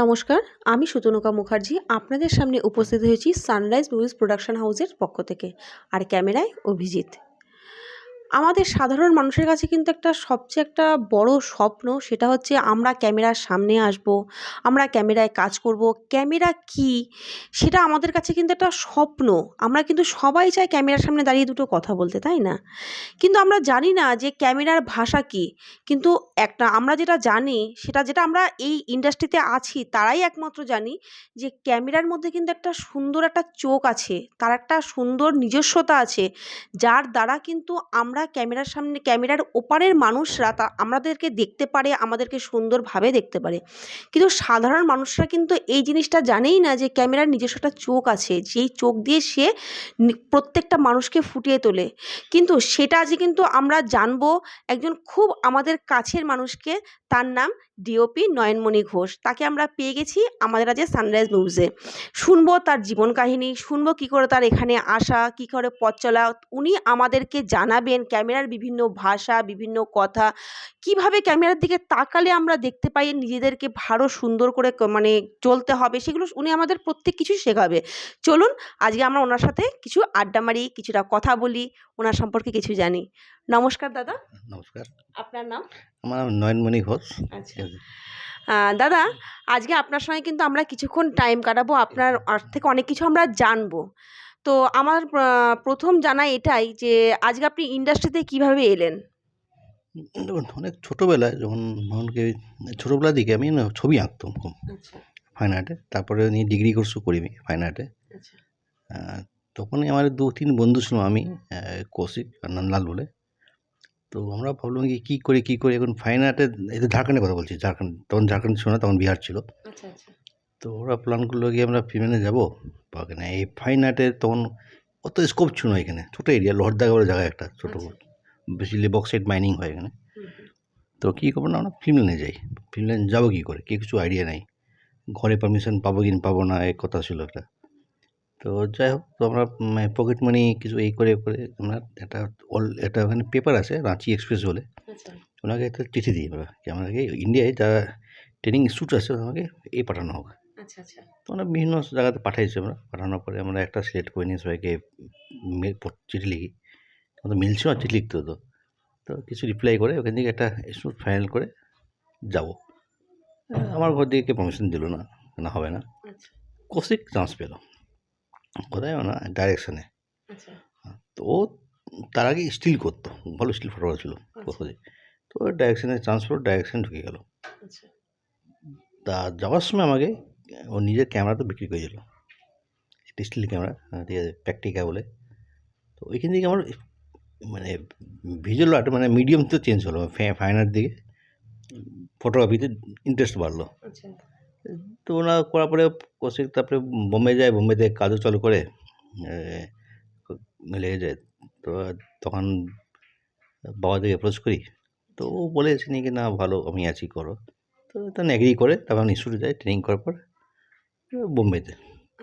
নমস্কার, আমি সুতনুকা মুখার্জি আপনাদের সামনে উপস্থিত হয়েছি সানরাইজ মুভিজ প্রোডাকশন হাউসের পক্ষ থেকে। আর ক্যামেরায় অভিজিৎ। আমাদের সাধারণ মানুষের কাছে কিন্তু সবচেয়ে একটা বড় স্বপ্ন, সেটা হচ্ছে আমরা ক্যামেরার সামনে আসবো, আমরা ক্যামেরায় কাজ করব। ক্যামেরা কী সেটা আমাদের কাছে কিন্তু একটা স্বপ্ন। আমরা কিন্তু সবাই চাই ক্যামেরার সামনে দাঁড়িয়ে দুটো কথা বলতে, তাই না? কিন্তু আমরা জানি না যে ক্যামেরার ভাষা কী। কিন্তু আমরা যেটা জানি, যেটা আমরা এই ইন্ডাস্ট্রিতে আছি তারাই একমাত্র জানি যে ক্যামেরার মধ্যে কিন্তু একটা সুন্দর একটা চোখ আছে, তার একটা সুন্দর নিজস্বতা আছে, যার দ্বারা কিন্তু আমরা ক্যামেরার সামনে, ক্যামেরার ওপারের মানুষরা আমাদেরকে দেখতে পারে, আমাদেরকে সুন্দরভাবে দেখতে পারে। কিন্তু সাধারণ মানুষরা কিন্তু এই জিনিসটা জানেই না যে ক্যামেরার নিজস্ব একটা চোখ আছে, যেই চোখ দিয়ে সে প্রত্যেকটা মানুষকে ফুটিয়ে তোলে। কিন্তু সেটা আজকে কিন্তু আমরা জানবো একজন খুব আমাদের কাছের মানুষকে। তার নাম ডিওপি নয়নমণি ঘোষ। তাকে আমরা পেয়ে গেছি আমাদের আজকে সানরাইজ নিউজে। শুনবো তার জীবন কাহিনী, শুনবো কী করে তার এখানে আসা, কী করে পথ চলা। উনি আমাদেরকে জানাবেন ক্যামেরার বিভিন্ন ভাষা, বিভিন্ন কথা, কিভাবে ক্যামেরার দিকে তাকালে আমরা দেখতে পাই নিজেদেরকে ভালো সুন্দর করে মানে চলতে হবে, সেগুলো উনি আমাদের প্রত্যেক কিছু শেখাবে। চলুন আজকে আমরা ওনার সাথে কিছু আড্ডা মারি, কিছুটা কথা বলি, ওনার সম্পর্কে কিছু জানি। নমস্কার দাদা। নমস্কার। আপনার নাম? আমার নাম নয়নমণি ঘোষ। আচ্ছা। দাদা, আজকে আপনার সঙ্গে কিন্তু আমরা কিছুক্ষণ টাইম কাটাবো, আপনার থেকে অনেক কিছু আমরা জানবো। তো আমার প্রথম জানা এটাই যে আজকে আপনি ইন্ডাস্ট্রিতে কিভাবে এলেন? দেখুন, অনেক ছোটোবেলায় যখন ছোটোবেলার দিকে আমি না ছবি আঁকতাম খুব, আচ্ছা, ফাইন আর্টে। তারপরে নিয়ে ডিগ্রি কোর্সও করি আমি ফাইন আর্টে। আচ্ছা, তখনই আমার 2-3 বন্ধু ছিলাম, আমি কৌশিক আর নন্দলাল বলে। তো আমরা ভাবলাম কী করি এখন ফাইন আর্টে, এই তো ঝাড়খণ্ডের কথা বলছি, ঝাড়খণ্ড, তখন ঝাড়খণ্ড ছিল না, তখন বিহার ছিল। আচ্ছা, আচ্ছা, তো ওরা প্ল্যান করলো কি আমরা ফিমেনে যাবো বা এখানে এই ফাইন আর্টের তখন অত স্কোপ ছিল না এখানে, ছোটো এরিয়া, লোহারদা বলে জায়গায় একটা ছোটো, আচ্ছা। বেসিক্যালি বক্সাইট মাইনিং হয় এখানে। হুম, হুম। তো কী করবো না, আমরা ফিল্ম লাইনে যাই। ফিল্ম লাইন যাবো কী করে, কিছু আইডিয়া নাই, ঘরে পারমিশন পাবো কি পাবো না, এক কথা ছিল একটা। তো যাই হোক, তো আমরা পকেট মানি কিছু এই করে আমরা একটা ওখানে পেপার আছে, রাঁচি এক্সপ্রেস বলে, আচ্ছা, ওনাকে একটা চিঠি দিই আমরা কি আমাকে ইন্ডিয়ায় যারা ট্রেনিং ইনস্টিটিউট আছে আমাকে পাঠানো হোক। আচ্ছা, আচ্ছা, তো আমরা বিভিন্ন জায়গাতে পাঠাইছি, আমরা পাঠানোর পরে আমরা একটা সিলেক্ট করে নিয়ে সবাইকে চিঠি লিখি। তখন তো মিলছিল না, চিঠি লিখতে হতো। তো কিছু রিপ্লাই করে ওখান থেকে একটা ইনস্টিটিউট ফাইনাল করে যাবো। আমার ঘর থেকে পারমিশন দিল না, না হবে না। আচ্ছা, কৌশিক চান্স পেল কোথায় না, ডাইরেকশনে। আচ্ছা, তো ও তার আগে স্টিল করতো, ভালো স্টিল ফটোগ্রাফার ছিল আচ্ছা, কৌশিক। তো ডাইরেকশনে চান্স পেল, ডাইরেকশন ঢুকে গেল। আচ্ছা, তা যাওয়ার সময় আমাকে ও নিজের ক্যামেরা তো বিক্রি করে দিল, একটা স্টিল ক্যামেরা, ঠিক আছে, প্র্যাকটিকা বলে। তো ওইখান থেকে আমার মানে ভিজুয়াল আর্ট মানে মিডিয়াম তো চেঞ্জ হলো, ফাইন আর্ট দিকে ফটোগ্রাফিতে ইন্টারেস্ট বাড়লো। আচ্ছা, তো ওরা করার পরে কৌশিক তারপরে বোম্বে যায়, বোম্বেতে কাজও চালু করে, লেগে যায়। তো তখন বাবাকে অ্যাপ্রোচ করি। তো ও বলেছে নাকি না ভালো, আমি আছি, করো। তো তখন এগ্রি করে, তারপর আমি ইনস্টিটিউটে যাই ট্রেনিং করার পর বোম্বেতে।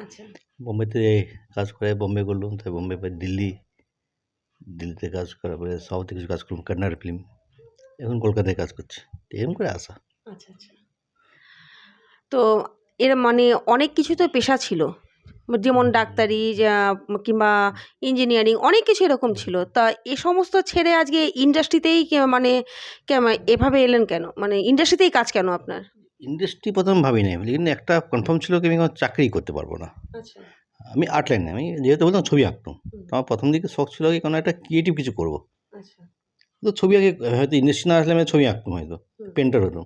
আচ্ছা, বোম্বেতে কাজ করে, বোম্বে করলাম, তাই বোম্বে পর দিল্লিতে কাজ করার পরে সাউথে কিছু কাজ করলাম, কন্নড় ফিল্ম। এখন কলকাতায় কাজ করছি, এরকম করে আসা। আচ্ছা, আচ্ছা। তো এর মানে অনেক কিছু তো পেশা ছিল। যেমন ডাক্তারি কিংবা ইঞ্জিনিয়ারিং, অনেক কিছু এরকম ছিল। তা এ সমস্ত ছেড়ে আজকে ইন্ডাস্ট্রিতেই মানে এভাবে এলেন কেন? মানে ইন্ডাস্ট্রিতেই কাজ কেন আপনার? ইন্ডাস্ট্রি প্রথম ভাবি নাই, কিন্তু একটা কনফার্ম ছিল কি আমি কোনো চাকরি করতে পারবো না। আচ্ছা। আমি আর্ট লাইনে, আমি যেহেতু বলতাম ছবি আঁকতাম। হুম, তো আমার প্রথম দিকে শখ ছিল কি কোনো একটা ক্রিয়েটিভ কিছু করবো। আচ্ছা। তো ছবি আঁকে, হয়তো ইন্ডাস্ট্রি না আসলে আমি ছবি আঁকতাম হয়তো, হুম, পেন্টার হতাম।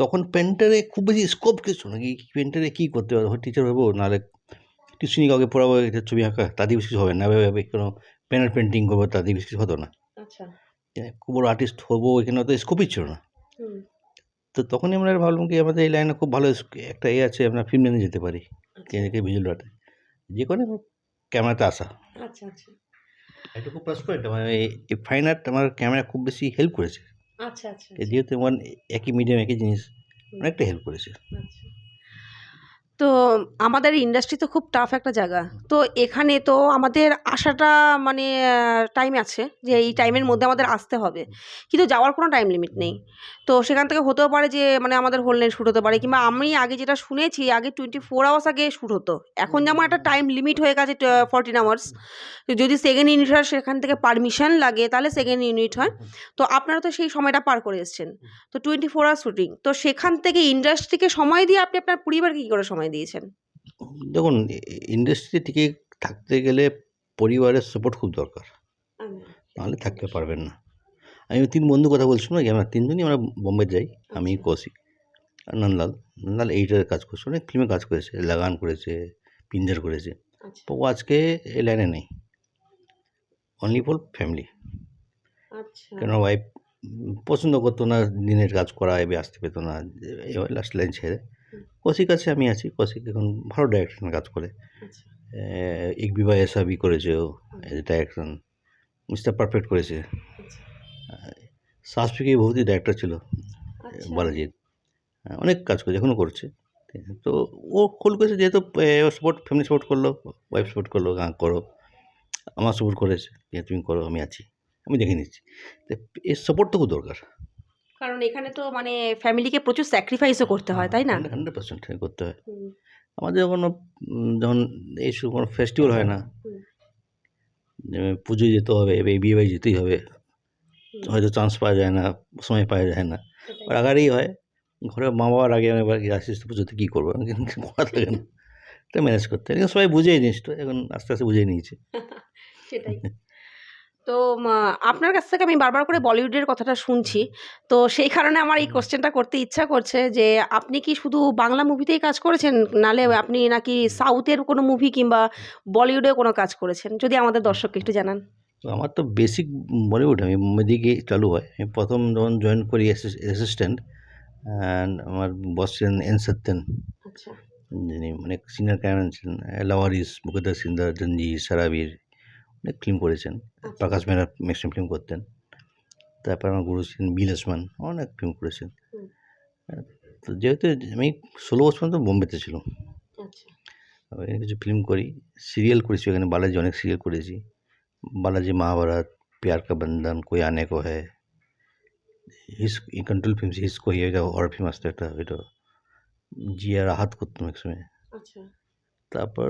তখন পেন্টারে খুব বেশি স্কোপ কিছু নাকি, পেন্টারে কী করতে পারবো, টিচার হবো, নাহলে টিউশনি কাউকে পড়াবো, এটা ছবি আঁকা, তাদের বেশি কিছু হবে না, ভাবে কোনো প্যানেল পেন্টিং করবো, তাদের বেশি কিছু হতো না। আচ্ছা। খুব বড় আর্টিস্ট হবো এখানে তো স্কোপই ছিল না। হুম, তো তখনই আমরা ভাবলাম কি আমাদের এই লাইনে খুব ভালো একটা আছে, আমরা ফিল্ম লাইনে যেতে পারি, আচ্ছা, ভিজুয়াল আর্টে, যে কোনো ক্যামেরাতে আসা আচ্ছা, আচ্ছা, এটা খুব প্লাস পয়েন্ট। আমার এই ফাইন আর্ট আমার ক্যামেরা খুব বেশি হেল্প করেছে। আচ্ছা, আচ্ছা, আচ্ছা। যেহেতু আমার একই মিডিয়াম, একই জিনিস, হুম, অনেকটা হেল্প করেছে। আচ্ছা। তো আমাদের ইন্ডাস্ট্রি তো খুব টাফ একটা জায়গা। তো এখানে তো আমাদের আসাটা মানে টাইম আছে যে এই টাইমের মধ্যে আমাদের আসতে হবে। কিন্তু যাওয়ার কোনো টাইম লিমিট নেই। তো সেখান থেকে হতেও পারে যে মানে আমাদের হোল নাইট শ্যুট হতে পারে, কিংবা আমি আগে যেটা শুনেছি আগে 24 আওয়ার্স আগে শ্যুট হতো। এখন যেমন একটা টাইম লিমিট হয়ে গেছে 14 আওয়ার্স। যদি সেকেন্ড ইউনিট হয় সেখান থেকে পারমিশন লাগে তাহলে সেকেন্ড ইউনিট হয়। তো আপনারা তো সেই সময়টা পার করে এসেছেন। তো 24 আওয়ার্স শ্যুটিং। তো সেখান থেকে ইন্ডাস্ট্রিকে সময় দিয়ে আপনি আপনার পরিবারকে কী করে সময় দিয়েছেন? দেখুন, ইন্ডাস্ট্রি টিকে থাকতে গেলে পরিবারের সাপোর্ট খুব দরকার, নাহলে থাকতে পারবেন না। আমি 3 বন্ধু কথা বলছিলাম না, আমরা 3 জনই আমরা বোম্বে যাই। আমি, কৌশিক আর নন্দলাল। নন্দলাল এইটার কাজ করছে, অনেক ফিল্মে কাজ করেছে, লাগান করেছে, পিঞ্জার করেছে। তো ও আজকে এই লাইনে নেই, অনলি ফর ফ্যামিলি। কেন ওয়াইফ পছন্দ করতো না দিনের কাজ করা, এবার আসতে পেতো না, এবার লাস্ট লাইন ছেড়ে কৌশিক আছে, আমি আছি। কৌশিক এখন ভালো ডাইরেকশনে কাজ করে। এক বিবাহ এসা ভি করেছে ও, ডাইরেকশন। মিস্টার পারফেক্ট করেছে। সাস ফি বহুতই ডাইরেক্টর ছিল বালাজির, অনেক কাজ করেছে, এখনও করছে। তো ও খোল করেছে, যেহেতু সাপোর্ট, ফ্যামিলি সাপোর্ট করলো, ওয়াইফ সাপোর্ট করলো, গাঁ করো, আমার সাপোর্ট করেছে যে তুমি করো, আমি আছি, আমি দেখে নিচ্ছি। তো এর সাপোর্ট তো খুব দরকার, কারণ এখানে তো মানে ফ্যামিলিকে প্রচুর স্যাক্রিফাইসও করতে হয়, তাই না? 100% করতে হয়। আমাদের কোনো যখন এই কোনো ফেস্টিভ্যাল হয় না, পুজোয় যেতে হবে, এবার বিয়ে বাড়ি যেতেই হবে, হয়তো চান্স পাওয়া যায় না, সময় পাওয়া যায় না, রাগারই হয়। ঘরে মা বাবার আগে আমি এবার আসিস পুজোতে কী করবো, কিন্তু করা থাকে না, এটা ম্যানেজ করতে হয়। কিন্তু সবাই বুঝে এই জিনিসটা, এখন আস্তে আস্তে বুঝে নিয়েছে। সেটাই। তো আপনার কাছ থেকে আমি বারবার করে বলিউডের কথাটা শুনছি। তো সেই কারণে আমার এই কোয়েশ্চেনটা করতে ইচ্ছা করছে যে আপনি কি শুধু বাংলা মুভিতেই কাজ করেছেন? নাহলে আপনি নাকি সাউথের কোনো মুভি কিংবা বলিউডেও কোনো কাজ করেছেন? যদি আমাদের দর্শককে একটু জানান। তো আমার তো বেসিক বলিউড, আমি মুম্বাই দিকে চালু হয়। আমি প্রথম যখন জয়েন করি অ্যাসিস্ট্যান্ট, আমার বস ছিলেন এন সত্যেন, আচ্ছা। যিনি অনেক সিনিয়র ক্যামেরাম্যান ছিলেন। লাওয়ারিস, মুকদ্দার সিন্দার, জঞ্জির, সারাবীর অনেক ফিল্ম করেছেন। প্রকাশ মেহরা ম্যাক্সিমাম ফিল্ম করতেন। তারপর আমার গুরু ছিলেন বিল ওসমান, অনেক ফিল্ম করেছেন। তো যেহেতু আমি 16 বছর পর্যন্ত বোম্বেতে ছিলাম, আমি কিছু ফিল্ম করি, সিরিয়াল করেছি ওখানে। বালাজি অনেক সিরিয়াল করেছি, বালাজি, মহাভারত, প্যার কা বন্ধন, কোই আনে কো হ্যায়, হিস কন্ট্রোল ফিল্ম, হিস কোই একটা হরর ফিল্ম আসতো একটা, ওইটা জিয়া রাহাত করতাম এক সময়। তারপর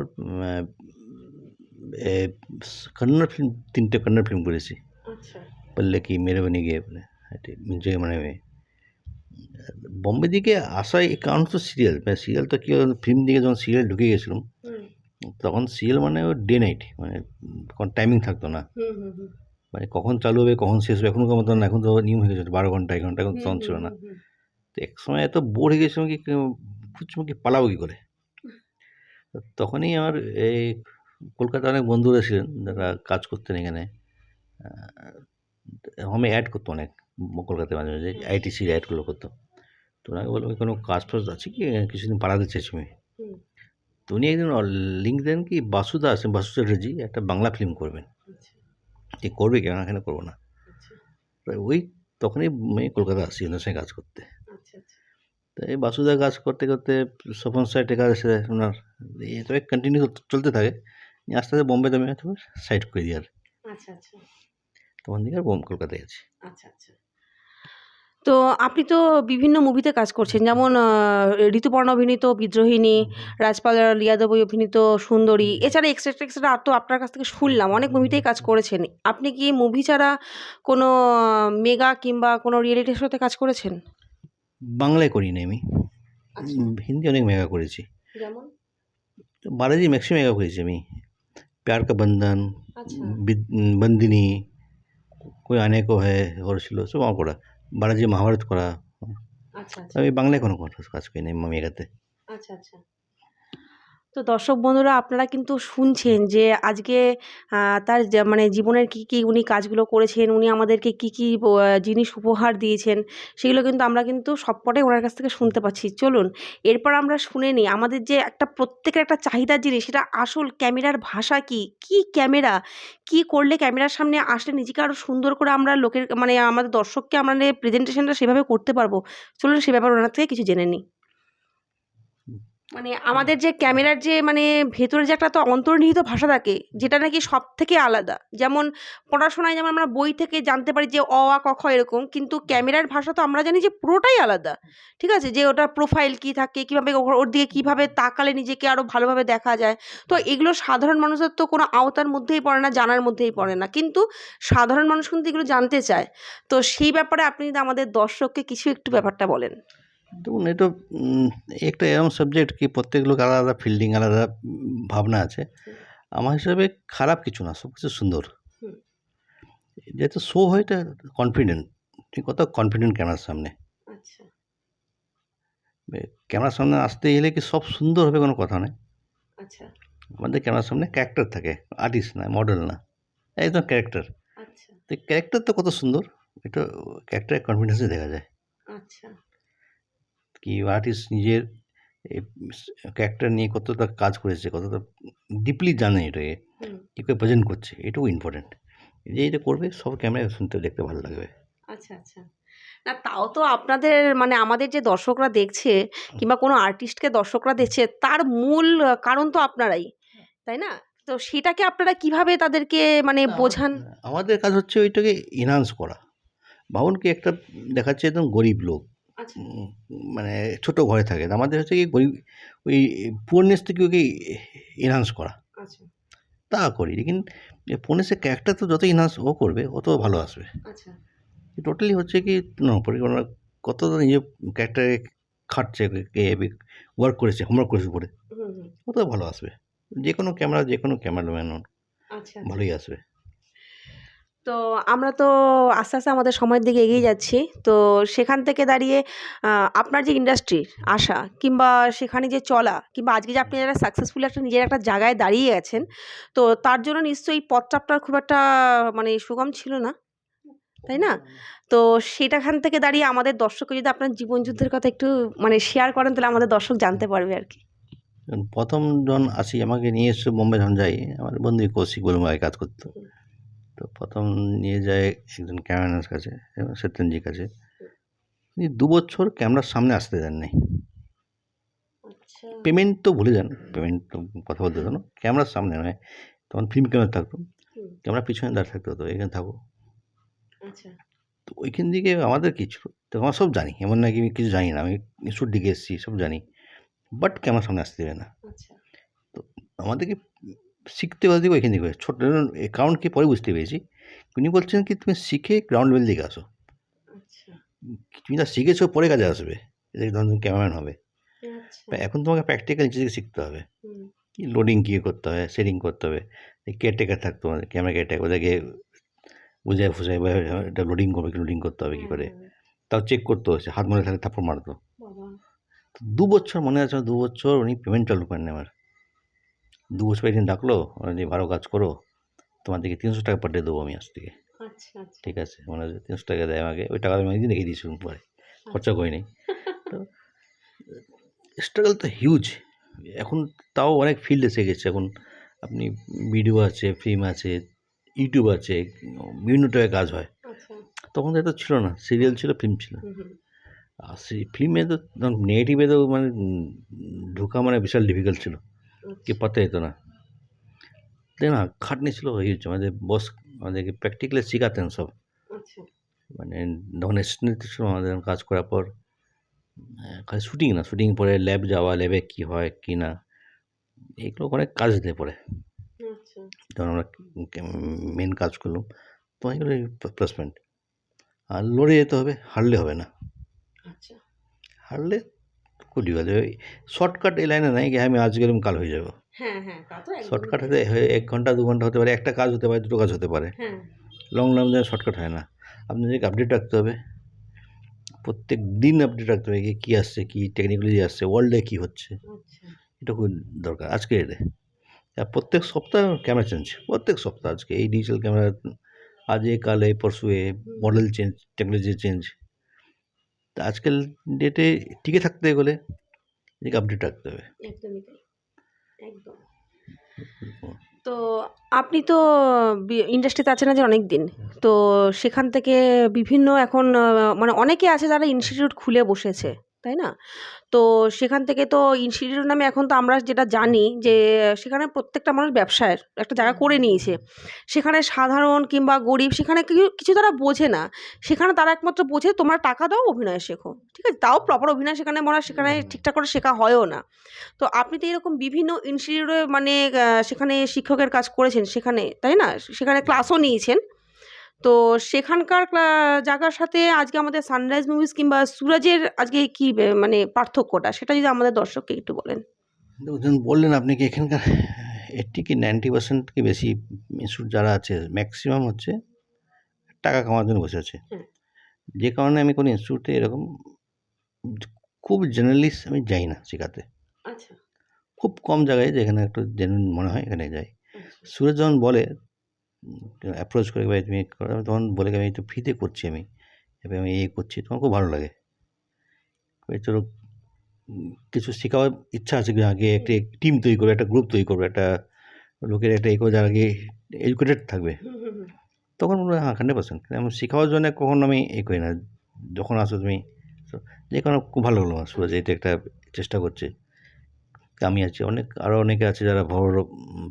কন্নড় ফিল্ম, 3টে কন্নড় ফিল্ম করেছি, পল্লে কি মেরে বনি গে বলে, যে মানে বোম্বে দিকে আসার কারণ তো সিরিয়াল, সিরিয়াল তো কী, ফিল্ম দিকে যখন সিরিয়াল ঢুকে গেছিলাম তখন সিরিয়াল মানে ডে নাইট, মানে কোনো টাইমিং থাকতো না, মানে কখন চালু হবে কখন শেষ হবে এখনকার মতন। এখন তো নিয়ম হয়ে গেছে 12 ঘন্টা 1 ঘন্টা, এখন তখন ছিল না। তো এক সময় এত বোর হয়ে গেছিলাম কি খুঁজছিলাম কি পালাবো কী করে। তখনই আমার এই কলকাতায় অনেক বন্ধুরা ছিলেন যারা কাজ করতেন এখানে, আমি অ্যাড করতাম অনেক কলকাতায়, মাঝে মাঝে আইটিসির অ্যাডগুলো করতাম। তো ওনাকে বললাম কোনো কাজ ফাজ আছে কি, কিছুদিন পালাতে চাইছি আমি। তো উনি একদিন লিঙ্ক দেন কি বাসুদা আছেন, বাসু চ্যাটার্জি একটা বাংলা ফিল্ম করবেন, কি করবে কেন, এখানে করবো না। ওই তখনই আমি কলকাতা আসছি ওনার সঙ্গে কাজ করতে। তো এই বাসুদা কাজ করতে করতে স্বপন সাইটে কাজ এসে ওনার এইভাবে কন্টিনিউ চলতে থাকে। আস্তে আস্তে বোম্বেতে আমি সাইড করে দিই, আর তখন থেকে আর কলকাতায় আছি। তো আপনি তো বিভিন্ন মুভিতে কাজ করছেন, যেমন ঋতুপর্ণা অভিনীত বিদ্রোহিণী, রাজপাল ইয়াদব অভিনীত সুন্দরী, এছাড়া এক্সট্রা এক্সট্রা আর তো আপনার কাছ থেকে শুনলাম অনেক মুভিতেই কাজ করেছেন। আপনি কি মুভি ছাড়া কোনো মেগা কিংবা কোনো রিয়েলিটি শোতে কাজ করেছেন? বাংলায় করিনি আমি, হিন্দি অনেক মেগা করেছি। যেমন বালাজি ম্যাক্সিমাম মেগা করেছি আমি, প্যার কা বন্ধন, বন্দিনী, কোই আনে কো হ্যায়, ওর ছিল সব আমার করা। বালাজি মহাভারত করা। আমি বাংলায় কোনো কাজ করিনি মেগাতে। তো দর্শক বন্ধুরা, আপনারা কিন্তু শুনছেন যে আজকে তার মানে জীবনের কী কী উনি কাজগুলো করেছেন, উনি আমাদেরকে কী কী জিনিস উপহার দিয়েছেন, সেগুলো কিন্তু আমরা কিন্তু সবকটাই ওনার কাছ থেকে শুনতে পাচ্ছি। চলুন এরপর আমরা শুনে নিই আমাদের যে একটা প্রত্যেকের একটা চাহিদার জিনিস, সেটা আসল ক্যামেরার ভাষা কী, কী ক্যামেরা, কী করলে ক্যামেরার সামনে আসলে নিজেকে আরও সুন্দর করে আমরা লোকের মানে আমাদের দর্শককে আমাদের প্রেজেন্টেশনটা সেভাবে করতে পারবো। চলুন সে ব্যাপারে ওনার থেকে কিছু জেনে নিই। মানে আমাদের যে ক্যামেরার যে মানে ভেতরে যে একটা তো অন্তর্নিহিত ভাষা থাকে, যেটা নাকি সব থেকে আলাদা। যেমন পড়াশোনায় যেমন আমরা বই থেকে জানতে পারি যে অ, আ, ক, খ এরকম, কিন্তু ক্যামেরার ভাষা তো আমরা জানি যে পুরোটাই আলাদা। ঠিক আছে? যে ওটার প্রোফাইল কী থাকে, কীভাবে ওর দিকে কীভাবে তাকালে নিজেকে আরও ভালোভাবে দেখা যায়। তো এগুলো সাধারণ মানুষের তো কোনো আওতার মধ্যেই পড়ে না, জানার মধ্যেই পড়ে না। কিন্তু সাধারণ মানুষ কিন্তু এগুলো জানতে চায়। তো সেই ব্যাপারে আপনি যদি আমাদের দর্শককে কিছু একটু ব্যাপারটা বলেন। দেখুন, এটা একটা এরকম সাবজেক্ট কি প্রত্যেক লোক আলাদা আলাদা ফিল্ডিং, আলাদা ভাবনা আছে। আমার হিসাবে খারাপ কিছু না, সব কিছু সুন্দর। হুম। যেহেতু শো হয়, এটা কনফিডেন্ট, ঠিক কত কনফিডেন্ট ক্যামেরার সামনে। আচ্ছা। ক্যামেরার সামনে আসতে গেলে কি সব সুন্দর হবে কোনো কথা নেই। আচ্ছা। আমাদের ক্যামেরার সামনে ক্যারেক্টার থাকে, আর্টিস্ট না, মডেল না, একদম ক্যারেক্টার। আচ্ছা। তো ক্যারেক্টার তো কত সুন্দর, এটা ক্যারেক্টারের কনফিডেন্সে দেখা যায়। আচ্ছা। কি আর্টিস্ট নিজের ক্যারেক্টার নিয়ে কতটা কাজ করেছে, কতটা ডিপলি জানে এটাকে হুম। কী করে প্রেজেন্ট করছে, এটাও ইম্পর্টেন্ট। যে এটা করবে সব ক্যামেরায় শুনতে দেখতে ভালো লাগবে। আচ্ছা, আচ্ছা। না তাও তো আপনাদের মানে আমাদের যে দর্শকরা দেখছে কিংবা কোনো আর্টিস্টকে দর্শকরা দেখছে, তার মূল কারণ তো আপনারাই, তাই না? তো সেটাকে আপনারা কিভাবে তাদেরকে মানে বোঝান? আমাদের কাজ হচ্ছে ওইটাকে এনহান্স করা। ভাবুন কি একটা দেখাচ্ছে একদম গরিব লোক, আচ্ছা। মানে ছোট ঘরে থাকে, আমাদের হচ্ছে কি গরিব ওই পুয়ারনেস থেকে ওকে এনহান্স করা, আচ্ছা। তা করি। লেকিন পুয়ারনেসের ক্যারেক্টার তো যত এনহান্স ও করবে অত ভালো আসবে। আচ্ছা। টোটালি হচ্ছে কি পরিকল্পনা কত নিজের ক্যারেক্টারে খাটছে, ওয়ার্ক করেছে, হোমওয়ার্ক করেছে উপরে, হুম, হুম। কত ভালো আসবে। যে কোনো ক্যামেরাম্যান হোন, আচ্ছা, আচ্ছা। ভালোই আসবে। তো আমরা তো আস্তে, আস্তে আমাদের সময়ের দিকে এগিয়ে যাচ্ছি। তো সেখান থেকে দাঁড়িয়ে আপনার যে ইন্ডাস্ট্রির আসা কিংবা সেখানে যে চলা কিংবা আজকে যে আপনি যারা সাকসেসফুলি একটা নিজের একটা জায়গায় দাঁড়িয়ে গেছেন, তো তার জন্য নিশ্চয়ই পথটা আপনার খুব একটা মানে সুগম ছিল না, তাই না? তো সেটাখান থেকে দাঁড়িয়ে আমাদের দর্শককে যদি আপনার জীবন যুদ্ধের কথা একটু মানে শেয়ার করেন, তাহলে আমাদের দর্শক জানতে পারবে আরকি। প্রথম যখন আসি আমাকে নিয়ে এসে বোম্বে যখন যাই, আমার বন্ধু কৌশিক বলে আগে কাজ করতো। তো প্রথম নিয়ে যায় একজন ক্যামেরাম্যানের কাছে, সত্যেনজির কাছে। উনি 2 বছর ক্যামেরার সামনে আসতে দেননি। আচ্ছা। পেমেন্ট তো ভুলে যান, পেমেন্ট তো কথা বলতে হতো না। ক্যামেরার সামনে নয়, তখন ফিল্ম ক্যামেরা থাকতো। হুম। ক্যামেরার পিছনে দাঁড়িয়ে থাকতে হতো, এখানে থাকো। আচ্ছা। তো ওইখান থেকে আমাদের কি ছিল, তো আমরা সব জানি, এমন না কি আমি কিছু জানি না। আমি ইনস্টিটিউট দিকে এসেছি, সব জানি। বাট ক্যামেরার সামনে আসতে দেবে না। আচ্ছা। তো আমাদেরকে শিখতে হবে ওইখান থেকে। ছোট কারণ কি পরে বুঝতে পেরেছি। উনি বলছেন কি তুমি শিখে গ্রাউন্ড লেভেল দিকে আসো। আচ্ছা। তুমি যা শিখেছো পরে কাজে আসবে। ধরুন তুমি ক্যামেরাম্যান হবে। আচ্ছা। এখন তোমাকে প্র্যাকটিক্যাল নিচে থেকে শিখতে হবে। হুম। কি লোডিং কী করতে হয়, সেটিং করতে হবে। কেয়ারটেকার থাকতো আমাদের, ক্যামেরা কেয়ারটেকার, ওদেরকে বুঝায় ফুজায় বা এটা লোডিং করবে, লোডিং করতে হবে কী হ্যাঁ, করে। হ্যাঁ। তাও চেক করতে হচ্ছে, হাত মনে থাকলে থাপ্পড় মারতো। বাবা! 2 বছর মনে আছে, 2 বছর উনি পেমেন্ট চালু করেননি আমার। 2 বছর একদিন ডাকলো, যে ভালো কাজ করো, তোমাদেরকে 300 টাকা পার ডে দেবো আমি আজ থেকে। আচ্ছা, আচ্ছা। ঠিক আছে, মানে 300 টাকা দেয় আমাকে। ওই টাকা আমি অনেকদিন রেখে দিয়েছিলাম পরে, খরচা করিনি। তো স্ট্রাগল তো হিউজ। এখন তাও অনেক ফিল্ড এসে গেছে। এখন আপনি ভিডিও আছে, ফিল্ম আছে, ইউটিউব আছে, বিভিন্ন টাইপের কাজ হয়। আচ্ছা। তখন তো এত ছিল না, সিরিয়াল ছিল, ফিল্ম ছিল। হুম, হুম। আর সেই ফিল্মে তো নেগেটিভে তো মানে ঢোকা মানে বিশাল ডিফিকাল্ট ছিল, কি আচ্ছা। পাত্তা যেত না। তাই না, খাটনি ছিল হিউজ। আমাদের বস আমাদেরকে প্র্যাকটিক্যালি শেখাতেন সব। আচ্ছা। মানে যখন অ্যাসিস্ট্যান্ট ছিল আমাদের, কাজ করার পর খালি শুটিং না, শুটিং পরে ল্যাব যাওয়া, ল্যাবে কী হয় কী না, এগুলো অনেক কাজ দিতে পারে। আচ্ছা। যখন আমরা মেন কাজ করলাম, তো এগুলো প্লাস পয়েন্ট। আর লড়ে যেতে হবে, হারলে হবে না। আচ্ছা। হারলে খুব ডিফিকাল্ট। ওই শর্টকাট এই লাইনে নাই কি আমি আজ গেলাম কাল হয়ে যাবো। হ্যাঁ, হ্যাঁ, তা তো একদমই শর্টকাট তাই। হতে 1 ঘন্টা 2 ঘন্টা হতে পারে, একটা কাজ হতে পারে, দুটো কাজ হতে পারে। হ্যাঁ। লং রান যেন শর্টকাট হয় না। আপনাদেরকে আপডেট রাখতে হবে, প্রত্যেক দিন আপডেট রাখতে হবে কী আসছে, কী টেকনোলজি আসছে, ওয়ার্ল্ডে কী হচ্ছে, আচ্ছা। এটা খুব দরকার আজকে ডেটে। আর প্রত্যেক সপ্তাহে ক্যামেরা চেঞ্জ, প্রত্যেক সপ্তাহ। আজকে এই ডিজিটাল ক্যামেরা, আজ এ কাল এ পরশু এ মডেল চেঞ্জ, টেকনোলজি চেঞ্জ। তা আজকাল ডেটে টিকে থাকতে গেলে নিজেকে আপডেট রাখতে হবে। একদমই তাই। একদম। তো আপনি তো ইন্ডাস্ট্রিতে আছেন আজ অনেক দিন। তো সেখান থেকে বিভিন্ন এখন মানে অনেকে আছে যারা ইনস্টিটিউট খুলে বসেছে। তাই না? তো সেখান থেকে তো ইনস্টিটিউট নামে এখন তো আমরা যেটা জানি যে সেখানে প্রত্যেকটা মানুষ ব্যবসায়ের একটা জায়গা করে নিয়েছে। সেখানে সাধারণ কিংবা গরিব সেখানে কিছু তারা বোঝে না। সেখানে তারা একমাত্র বোঝে তোমরা টাকা দাও, অভিনয় শেখো। ঠিক আছে? তাও প্রপার অভিনয় সেখানে সেখানে ঠিকঠাক করে শেখা হয়ও না। তো আপনি তো এরকম বিভিন্ন ইনস্টিটিউটে মানে সেখানে শিক্ষকের কাজ করেছেন সেখানে, তাই না? সেখানে ক্লাসও নিয়েছেন। তো সেখানকার জায়গার সাথে আজকে আমাদের সানরাইজ মুভিজ কিংবা সুরজের আজকে কি মানে পার্থক্যটা সেটা যদি আমাদের দর্শককে একটু বলেন। দেখুন, বললেন আপনি কি এখানকার 80 কি 90% কি বেশি ইনস্টিটিউট যারা আছে ম্যাক্সিমাম হচ্ছে টাকা কামানোর জন্য বসে আছে। হুম। যে কারণে আমি কোনো ইনস্টিটিউটে এরকম খুব জেনারেলিস্ট আমি যাই না শেখাতে। আচ্ছা। খুব কম জায়গায় যেখানে একটু জেনুইন মনে হয় এখানে যাই। আচ্ছা। সুরজ যখন বলে অ্যাপ্রোচ করে ভাই তুমি করো, আমি তখন বলে আমি একটু ফ্রিতে করছি, আমি এবার আমি এই করছি, তখন খুব ভালো লাগে। চলো কিছু শেখাবার ইচ্ছা আছে কি আগে একটা টিম তৈরি করবে, একটা গ্রুপ তৈরি করবে, একটা লোকের একটা এগো যারা আগে এডুকেটেড থাকবে, তখন মনে হয় হ্যাঁ 100%। আমি শেখাবার জন্য কখনো আমি করি না। যখন আসো তুমি যে কোনো খুব ভালো হলো আমার সুরজ এটা একটা চেষ্টা করছে। আমি আছি, আরও অনেকে আছে যারা বড় বড়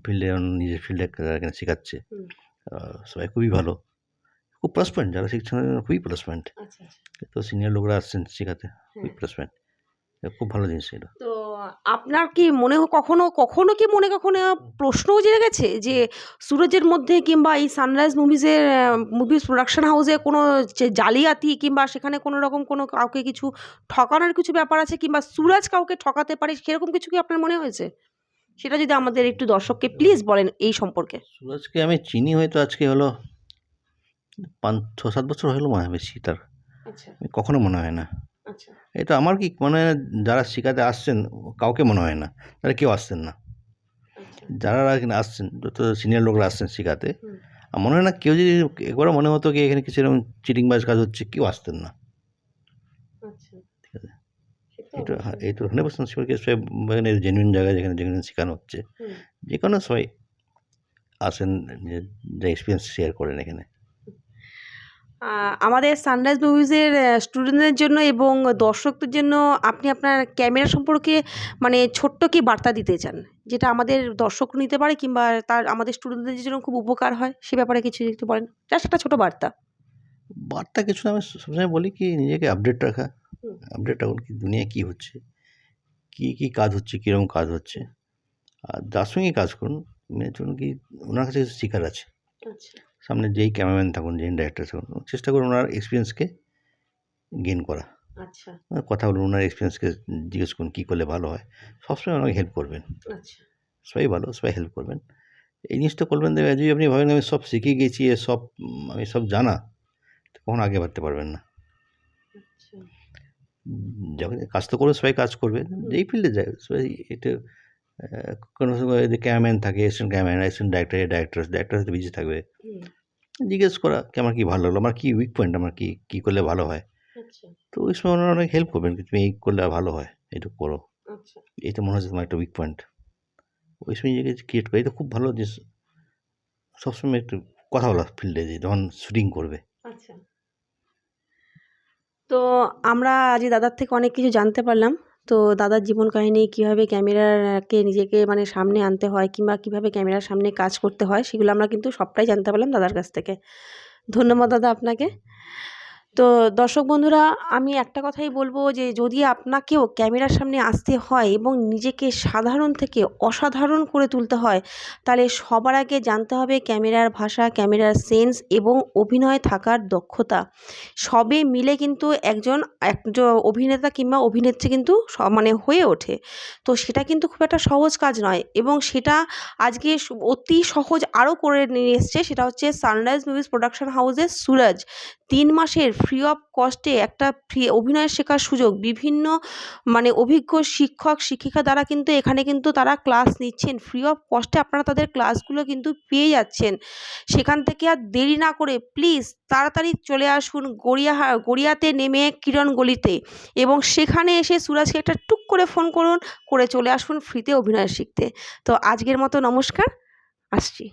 ফিল্ডে নিজের ফিল্ডে এখানে শেখাচ্ছে। সবাই খুবই ভালো, খুব প্লাস পয়েন্ট, যারা শিখছে খুবই প্লাস পয়েন্ট। তো সিনিয়র লোকরা আসছেন শেখাতে, খুবই প্লাস পয়েন্ট, খুব ভালো জিনিস এটা। তো আপনার কি মনে কখনো কি মনে কখনো প্রশ্নও জেগে গেছে যে সুরজের মধ্যে কিংবা এই সানরাইজ মুভিজের মুভিজ প্রোডাকশন হাউসে কোনো যে জালিয়াতি কিংবা সেখানে কোনো রকম কোনো কাউকে কিছু ঠকানোর কিছু ব্যাপার আছে কিংবা সুরজ কাউকে ঠকাতে পারে সেরকম কিছু কি আপনার মনে হয়েছে? সেটা যদি আমাদের একটু দর্শককে প্লিজ বলেন এই সম্পর্কে। সুরজকে আমি চিনি হয়তো আজকে হলো 6-7 বছর হলো, মনে হয় বেশি তার। আচ্ছা। আমি কখনো মনে হয় না আচ্ছা। এটা আমার কি মানে যারা শেখাতে আসছেন কাউকে মনে হয় না, তারা কেউ আসছেন না। যারা এখানে আসছেন যত সিনিয়র লোকরা আসছেন শেখাতে, আর মনে হয় না কেউ যদি একবারও মনে হতো কি এখানে কিছু এরকম চিটিংবাজ কাজ হচ্ছে, কেউ আসতেন না। ঠিক আছে, এই তো 100% শিওর কি সবাই এখানে জেনুইন জায়গায় যেখানে জেনুইন শেখানো হচ্ছে, যে কোনো সবাই আসেন যে এক্সপিরিয়েন্স শেয়ার করেন এখানে। আমাদের সানরাইজ মুভিজের স্টুডেন্টদের জন্য এবং দর্শকদের জন্য আপনি আপনার ক্যামেরা সম্পর্কে মানে ছোট্ট কি বার্তা দিতে চান যেটা আমাদের দর্শক নিতে পারে কিংবা তার আমাদের স্টুডেন্টদের জন্য খুব উপকার হয় সে ব্যাপারে কিছু একটু বলেন, জাস্ট একটা ছোটো বার্তা। বার্তা কিছু না, আমি সবসময় বলি কি নিজেকে আপডেট রাখা। আপডেট রাখুন কি দুনিয়া কী হচ্ছে, কী কাজ হচ্ছে, কীরকম কাজ হচ্ছে, আর যার সঙ্গে কাজ করুন মেনে চলুন কি ওনার কাছে কিছু শেখার আছে। সামনে যেই ক্যামেরাম্যান থাকুন, যেই ডাইরেক্টর থাকুন, চেষ্টা করুন ওনার এক্সপিরিয়েন্সকে গেইন করা। আচ্ছা। কথা বলুন, ওনার এক্সপিরিয়েন্সকে জিজ্ঞেস করুন কী করলে ভালো হয়। সবসময় ওনাকে হেল্প করবেন। সবাই ভালো, সবাই হেল্প করবেন। এই জিনিসটা করবেন, দেবে যদি আপনি ভাবেন আমি সব শিখে গেছি, সব আমি সব জানা, কখনো আগে বাড়তে পারবেন না। যখন কাজ তো করে সবাই কাজ করবে, যেই ফিল্ডে যায় সবাই এটা কোনো সময় যে ক্যামেরাম্যান থাকে, অ্যাসিস্ট্যান্ট ক্যামেরাম্যান, অ্যাসিস্ট্যান্ট ডাইরেক্টর হয়তো বিজি থাকবে। জিজ্ঞেস করা কি আমার কী ভালো হলো, আমার কী উইক পয়েন্ট, আমার কী করলে ভালো হয়। তো ওই সময় ওনারা অনেক হেল্প করবেন, তুমি এই করলে ভালো হয়, এইটুকু করো, এইটা মনে হচ্ছে তোমার একটা উইক পয়েন্ট। ওই সময় নিজেকে ক্রিয়েট করে, এটা খুব ভালো জিনিস। সবসময় একটু কথা বলা ফিল্ডে যে যখন শুটিং করবে। তো আমরা আজ দাদার থেকে অনেক কিছু জানতে পারলাম। তো দাদার জীবন কাহিনী কীভাবে ক্যামেরাকে নিজেকে মানে সামনে আনতে হয় কিংবা কীভাবে ক্যামেরার সামনে কাজ করতে হয় সেগুলো আমরা কিন্তু সবটাই জানতে পারলাম দাদার কাছ থেকে। ধন্যবাদ দাদা আপনাকে। তো দর্শক বন্ধুরা, আমি একটা কথাই বলবো যে যদি আপনাকেও ক্যামেরার সামনে আসতে হয় এবং নিজেকে সাধারণ থেকে অসাধারণ করে তুলতে হয় তাহলে সবার আগে জানতে হবে ক্যামেরার ভাষা, ক্যামেরার সেন্স এবং অভিনয়ে থাকার দক্ষতা। সবে মিলে কিন্তু একজন অভিনেতা কিংবা অভিনেত্রী কিন্তু মানে হয়ে ওঠে। তো সেটা কিন্তু খুব একটা সহজ কাজ নয় এবং সেটা আজকে অতি সহজ আরও করে নিয়ে এসছে, সেটা হচ্ছে সানরাইজ মুভিজ প্রোডাকশন হাউসের সুরজ 3 মাসের ফ্রি অফ কস্টে একটা ফ্রি অভিনয় শেখার সুযোগ বিভিন্ন মানে অভিজ্ঞ শিক্ষক শিক্ষিকা দ্বারা কিন্তু এখানে কিন্তু তারা ক্লাস নিচ্ছেন ফ্রি অফ কস্টে। আপনারা তাদের ক্লাসগুলো কিন্তু পেয়ে যাচ্ছেন। সেখান থেকে আর দেরি না করে প্লিজ তাড়াতাড়ি চলে আসুন গড়িয়াতে নেমে কিরণ গলিতে এবং সেখানে এসে সুরজকে একটা টুক করে ফোন করুন, করে চলে আসুন ফ্রিতে অভিনয় শিখতে। তো আজকের মতো নমস্কার, আসছি।